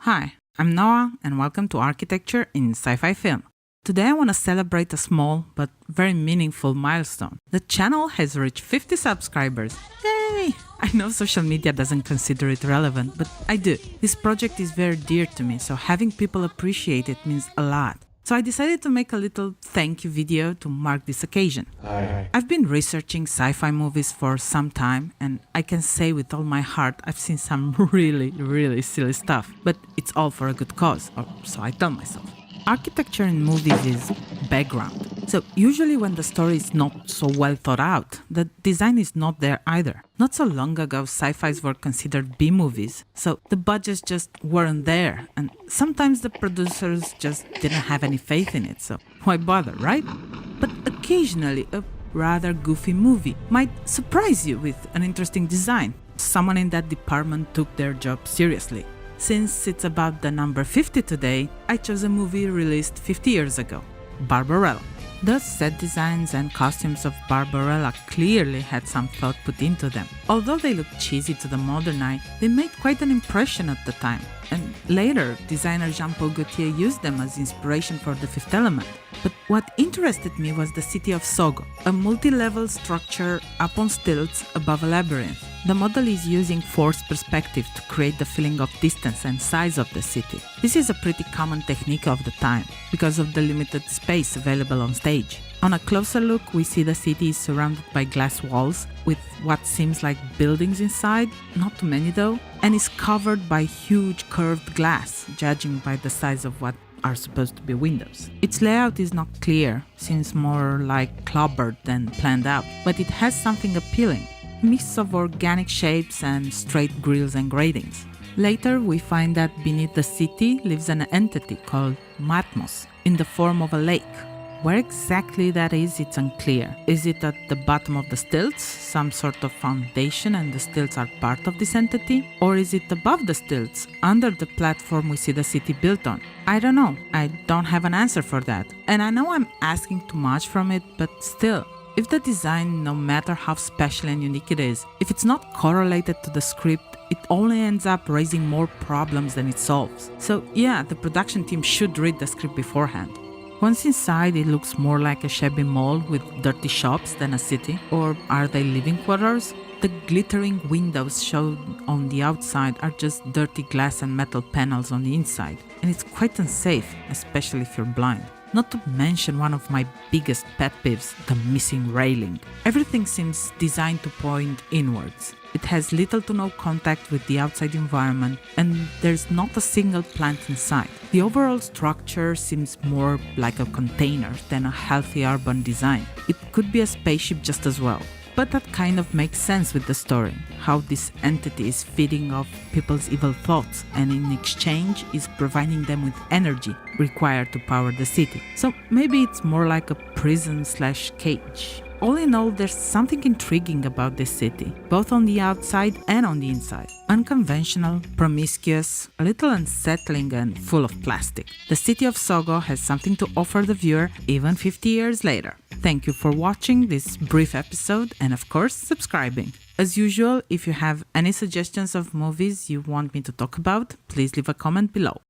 Hi, I'm Noah and welcome to Architecture in Sci-Fi Film. Today I want to celebrate a small but very meaningful milestone. The channel has reached 50 subscribers. Yay! I know social media doesn't consider it relevant, but I do. This project is very dear to me, so having people appreciate it means a lot. So I decided to make a little thank you video to mark this occasion. Hi. I've been researching sci-fi movies for some time, and I can say with all my heart I've seen some really silly stuff, but it's all for a good cause, or so I tell myself. Architecture in movies is background. So usually when the story is not so well thought out, the design is not there either. Not so long ago, sci-fis were considered B-movies, so the budgets just weren't there, and sometimes the producers just didn't have any faith in it, so why bother, right? But occasionally a rather goofy movie might surprise you with an interesting design. Someone in that department took their job seriously. Since it's about the number 50 today, I chose a movie released 50 years ago, Barbarella. The set designs and costumes of Barbarella clearly had some thought put into them. Although they look cheesy to the modern eye, they made quite an impression at the time, and later designer Paul Gaultier used them as inspiration for the fifth element. But what interested me was the city of Saga, a multi-level structure up on stilts above a labyrinth. The model is using forced perspective to create the feeling of distance and size of the city. This is a pretty common technique of the time, because of the limited space available on stage. On a closer look, we see the city is surrounded by glass walls, with what seems like buildings inside, not too many though, and is covered by huge curved glass, judging by the size of what are supposed to be windows. Its layout is not clear, seems more like clobbered than planned out, but it has something appealing. Mix of organic shapes and straight grills and gratings. Later, we find that beneath the city lives an entity called Matmos, in the form of a lake. Where exactly that is, it's unclear. Is it at the bottom of the stilts, some sort of foundation, and the stilts are part of this entity? Or is it above the stilts, under the platform we see the city built on? I don't know. I don't have an answer for that. And I know I'm asking too much from it, but still. If the design, no matter how special and unique it is, if it's not correlated to the script, it only ends up raising more problems than it solves. So yeah, the production team should read the script beforehand. Once inside, it looks more like a shabby mall with dirty shops than a city. Or are they living quarters? The glittering windows shown on the outside are just dirty glass and metal panels on the inside, and it's quite unsafe, especially if you're blind. Not to mention one of my biggest pet peeves, the missing railing. Everything seems designed to point inwards. It has little to no contact with the outside environment, and there's not a single plant inside. The overall structure seems more like a container than a healthy urban design. It could be a spaceship just as well. But that kind of makes sense with the story, how this entity is feeding off people's evil thoughts and in exchange is providing them with energy required to power the city. So maybe it's more like a prison/cage. All in all, there's something intriguing about this city, both on the outside and on the inside. Unconventional, promiscuous, a little unsettling and full of plastic. The city of Saga has something to offer the viewer even 50 years later. Thank you for watching this brief episode and of course subscribing. As usual, if you have any suggestions of movies you want me to talk about, please leave a comment below.